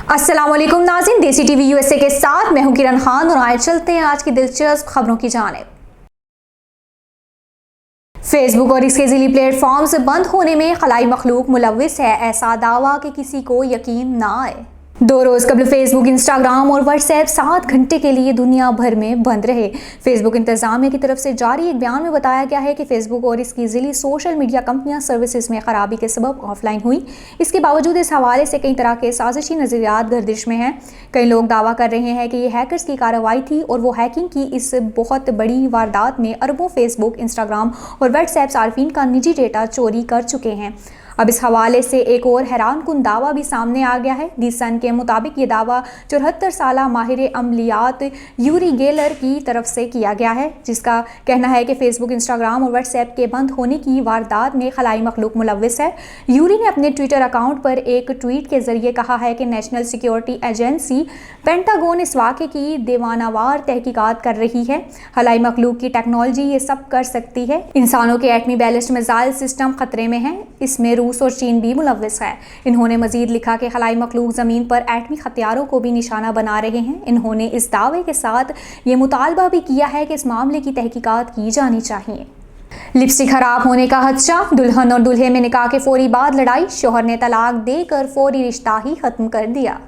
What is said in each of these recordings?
अस्सलाम वालेकुम नाज़रीन, देसी टीवी यूएसए के साथ मैं हूं किरण खान और आए चलते हैं आज की दिलचस्प खबरों की जानिब। फेसबुक और इसके ज़िली प्लेटफॉर्म्स बंद होने में खलाई मखलूक मुलव्विस है, ऐसा दावा कि किसी को यकीन ना आए। 2 रोज़ कबल फेसबुक, इंस्टाग्राम और व्हाट्सएप 7 घंटे के लिए दुनिया भर में बंद रहे। फेसबुक इंतजामिया की तरफ से जारी एक बयान में बताया गया है कि फेसबुक और इसकी ज़िली सोशल मीडिया कंपनियां सर्विसेज में खराबी के सबब ऑफलाइन हुई। इसके बावजूद इस हवाले से कई तरह के साजिशी नज़रियात गर्दिश में हैं। कई लोग दावा कर रहे हैं कि ये हैकर्स की कार्रवाई थी और वो हैकिंग की इस बहुत बड़ी वारदात में अरबों फेसबुक, इंस्टाग्राम और व्हाट्सएप सार्फिन का निजी डेटा चोरी कर चुके हैं। अब इस हवाले से एक और हैरानकुन दावा भी सामने आ गया है। दी सन के मुताबिक ये दावा 74 साला माहिर अमलियात यूरी गेलर की तरफ से किया गया है, जिसका कहना है कि फेसबुक, इंस्टाग्राम और व्हाट्सएप के बंद होने की वारदात में खलाई मखलूक मुलव्विस है। यूरी ने अपने ट्विटर अकाउंट पर एक ट्वीट के जरिए कहा है कि नेशनल सिक्योरिटी एजेंसी पेंटागन इस वाक़े की दीवानावार तहकीकात कर रही है। खलाई मखलूक की टेक्नोलॉजी ये सब कर सकती है। इंसानों के एटमी बैलिस्टिक मिसाइल सिस्टम खतरे में है, इसमें रूस और चीन भी मुलव्विस है। इन्होंने मजीद लिखा कि खलाई मखलूक ज़मीन पर एटमी हथियारों को भी निशाना बना रहे हैं। इन्होंने इस दावे के साथ ये मुतालबा भी किया है कि इस मामले की तहकीकात की जानी चाहिए। लिपस्टिक खराब होने का खदशा, दुल्हन और दूल्हे में निकाह के फौरी बाद लड़ाई, शोहर ने तलाक देकर फौरी रिश्ता ही खत्म कर दिया।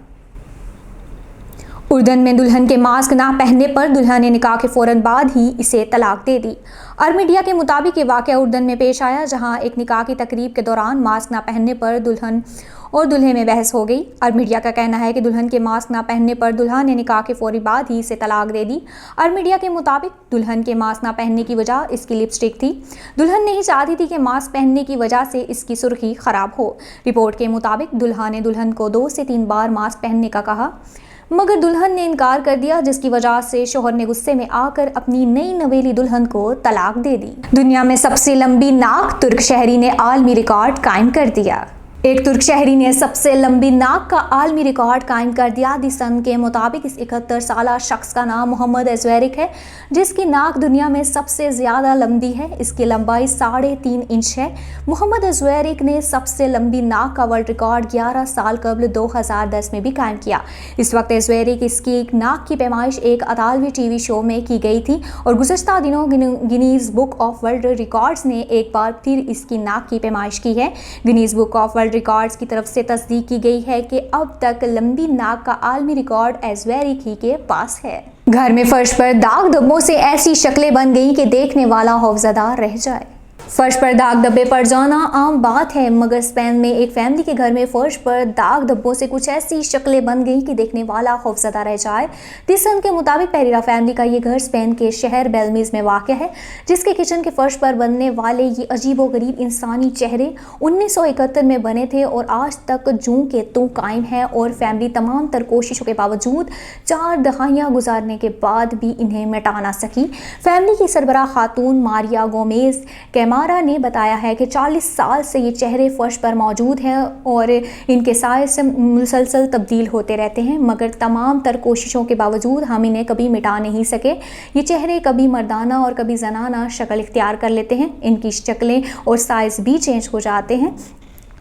उर्दन में दुल्हन के मास्क ना पहनने पर दुल्हन ने निकाह के फौरन बाद ही इसे तलाक दे दी। अरब मीडिया के मुताबिक ये वाक़या उर्दन में पेश आया, जहां एक निकाह की तकरीब के दौरान मास्क ना पहनने पर दुल्हन और दूल्हे में बहस हो गई। अरब मीडिया का कहना है कि दुल्हन के मास्क ना पहनने पर दुल्हा ने निकाह के फौरी बाद ही इसे तलाक दे दी। अरब मीडिया के मुताबिक दुल्हन के मास्क ना पहनने की वजह इसकी लिपस्टिक थी। दुल्हन नहीं चाहती थी कि मास्क पहनने की वजह से इसकी सुर्खी खराब हो। रिपोर्ट के मुताबिक दुल्हा ने दुल्हन को 2 से 3 बार मास्क पहनने का कहा, मगर दुल्हन ने इनकार कर दिया, जिसकी वजह से शोहर ने गुस्से में आकर अपनी नई नवेली दुल्हन को तलाक दे दी। दुनिया में सबसे लंबी नाक, तुर्क शहरी ने आलमी रिकॉर्ड कायम कर दिया। एक तुर्क शहरी ने सबसे लंबी नाक का आलमी रिकॉर्ड कायम कर दिया। दी सन के मुताबिक इस 71 साला शख्स का नाम मोहम्मद अज़वेरिक है, जिसकी नाक दुनिया में सबसे ज़्यादा लंबी है। इसकी लंबाई 3.5 इंच है। मोहम्मद अज़वेरिक ने सबसे लंबी नाक का वर्ल्ड रिकॉर्ड 11 साल कबल 2010 में भी कायम किया। इस वक्त अज़वेरिक इसकी एक नाक की पैमाइश एक अतालवी टीवी शो में की गई थी और गुज़श्ता दिनों Guinness book of world records ने एक बार फिर इसकी नाक की पैमाइश की है। Guinness book of world records की तरफ से तस्दीक की गई है कि अब तक लंबी नाक का आलमी रिकॉर्ड अज़वेरिक ही के पास है। घर में फर्श पर दाग धब्बों से ऐसी शक्लें बन गई कि देखने वाला खौफजदा रह जाए। फर्श पर दाग धब्बे पड़ जाना आम बात है, मगर स्पेन में एक फैमिली के घर में फर्श पर दाग धब्बों से कुछ ऐसी शक्लें बन गई कि देखने वाला खौफजदा रह जाए। दी सन के मुताबिक पेरेरा फैमिली का ये घर स्पेन के शहर बेलमीज में वाक़ है, जिसके किचन के फर्श पर बनने वाले ये अजीबोगरीब इंसानी चेहरे 1971 में बने थे और आज तक जूं के त्यों कायम है। और फैमिली तमाम तर कोशिशों के बावजूद 4 दहाइयाँ गुजारने के बाद भी इन्हें मिटा ना सकी। फैमिली की सरबराह खातून मारिया गोमेज कैमारा ने बताया है कि 40 साल से ये चेहरे फर्श पर मौजूद हैं और इनके साए से मुसलसल तब्दील होते रहते हैं, मगर तमाम तर कोशिशों के बावजूद हम इन्हें कभी मिटा नहीं सके। ये चेहरे कभी मर्दाना और कभी जनाना शक्ल इख्तियार कर लेते हैं। इनकी शक्लें और साइज़ भी चेंज हो जाते हैं।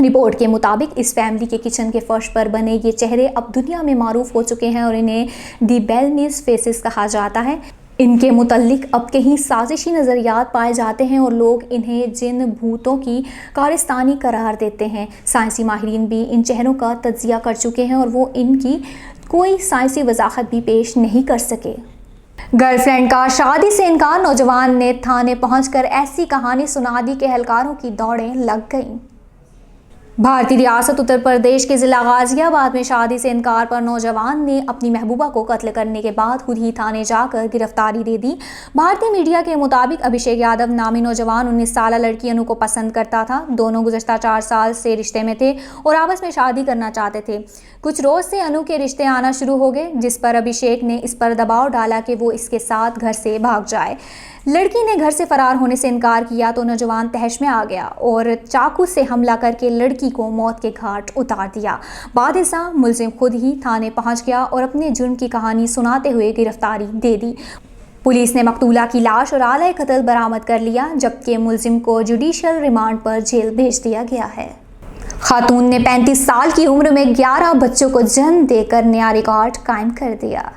रिपोर्ट के मुताबिक इस फैमिली के किचन के फर्श पर बने ये चेहरे अब दुनिया में मारूफ हो चुके हैं और इन्हें दी बेलमीज फेसेस कहा जाता है। इनके मुतल्लिक अब कहीं साजिशी नज़रियात पाए जाते हैं और लोग इन्हें जिन भूतों की कारस्तानी करार देते हैं। साइंसी माहिरीन भी इन चेहरों का तज्जिया कर चुके हैं और वो इनकी कोई साइंसी वजाहत भी पेश नहीं कर सके। गर्लफ्रेंड का शादी से इनकार, नौजवान ने थाने पहुंचकर ऐसी कहानी सुना दी कि एहलकारों की दौड़ें लग गईं। भारतीय रियासत उत्तर प्रदेश के ज़िला गाज़ियाबाद में शादी से इनकार पर नौजवान ने अपनी महबूबा को कत्ल करने के बाद खुद ही थाने जाकर गिरफ्तारी दे दी। भारतीय मीडिया के मुताबिक अभिषेक यादव नामी नौजवान 19 साला लड़की अनु को पसंद करता था। दोनों गुज़श्ता 4 साल से रिश्ते में थे और आपस में शादी करना चाहते थे। कुछ रोज़ से अनु के रिश्ते आना शुरू हो गए, जिस पर अभिषेक ने इस पर दबाव डाला कि वो इसके साथ घर से भाग जाए। लड़की ने घर से फरार होने से इनकार किया तो नौजवान तहश में आ गया और चाकू से हमला करके लड़की को मौत के घाट उतार दिया। बादशाह मुलजिम खुद ही थाने पहुंच गया और अपने जुर्म की कहानी सुनाते हुए गिरफ्तारी दे दी। पुलिस ने मकतूला की लाश और आला कत्ल बरामद कर लिया, जबकि मुलजिम को जुडिशियल रिमांड पर जेल भेज दिया गया है। खातून ने 35 साल की उम्र में 11 बच्चों को जन्म देकर नया रिकॉर्ड कायम कर दिया।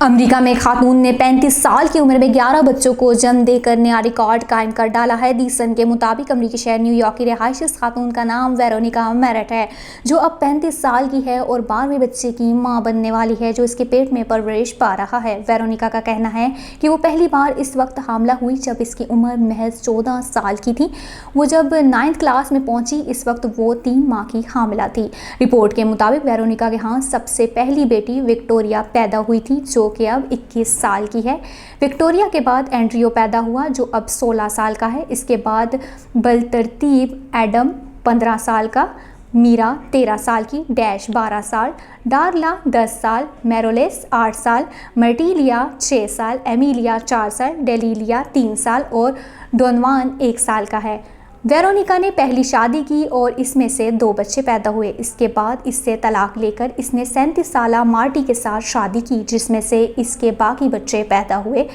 अमेरिका में खातून ने 35 साल की उम्र में 11 बच्चों को जन्म देकर नया रिकॉर्ड कायम कर डाला है। दी सन के मुताबिक अमेरिकी शहर न्यूयॉर्क की रिहायशी इस खातून का नाम वेरोनिका मेरेट है, जो अब 35 साल की है और 12वें बच्चे की मां बनने वाली है, जो इसके पेट में परवरिश पा रहा है। वेरोनिका का कहना है कि वो पहली बार इस वक्त हामला हुई जब इसकी उम्र महज 14 साल की थी। वो जब 9th क्लास में पहुंची, इस वक्त वो 3 माह की हामिला थी। रिपोर्ट के मुताबिक वेरोनिका के यहाँ सबसे पहली बेटी विक्टोरिया पैदा हुई थी, जो कि अब 21 साल की है। विक्टोरिया के बाद एंड्रियो पैदा हुआ, जो अब 16 साल का है। इसके बाद बलतरतीब एडम 15 साल का, मीरा 13 साल की, डैश 12 साल, डार्ला 10 साल, मेरोलेस 8 साल, मर्टिलिया 6 साल, एमिलिया 4 साल, डेलिलिया 3 साल और डोनवान 1 साल का है। वेरोनिका ने पहली शादी की और इसमें से 2 बच्चे पैदा हुए। इसके बाद इससे तलाक लेकर इसने 37 साला मार्टी के साथ शादी की, जिसमें से इसके बाकी बच्चे पैदा हुए।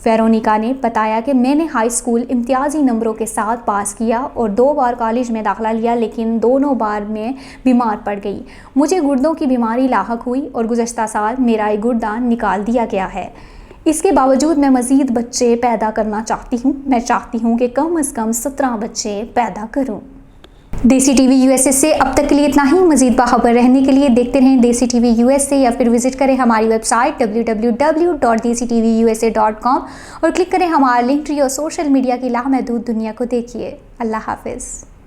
वेरोनिका ने बताया कि मैंने हाई स्कूल इम्तियाजी नंबरों के साथ पास किया और 2 बार कॉलेज में दाखिला लिया, लेकिन दोनों बार में बीमार पड़ गई। मुझे गुर्दों की बीमारी लाहक हुई और गुज़श्ता साल मेरा एक गुर्दा निकाल दिया गया है। इसके बावजूद मैं मज़ीद बच्चे पैदा करना चाहती हूँ। मैं चाहती हूँ कि कम से कम 17 बच्चे पैदा करूँ। देसी टीवी यूएसए से अब तक के लिए इतना ही। मज़ीद बाखबर रहने के लिए देखते रहें देसी टीवी यूएसए या फिर विजिट करें हमारी वेबसाइट www.desitvusa.com और क्लिक करें हमारा लिंक ट्री और सोशल मीडिया की लामहदूद दुनिया को देखिए। अल्लाह हाफिज़।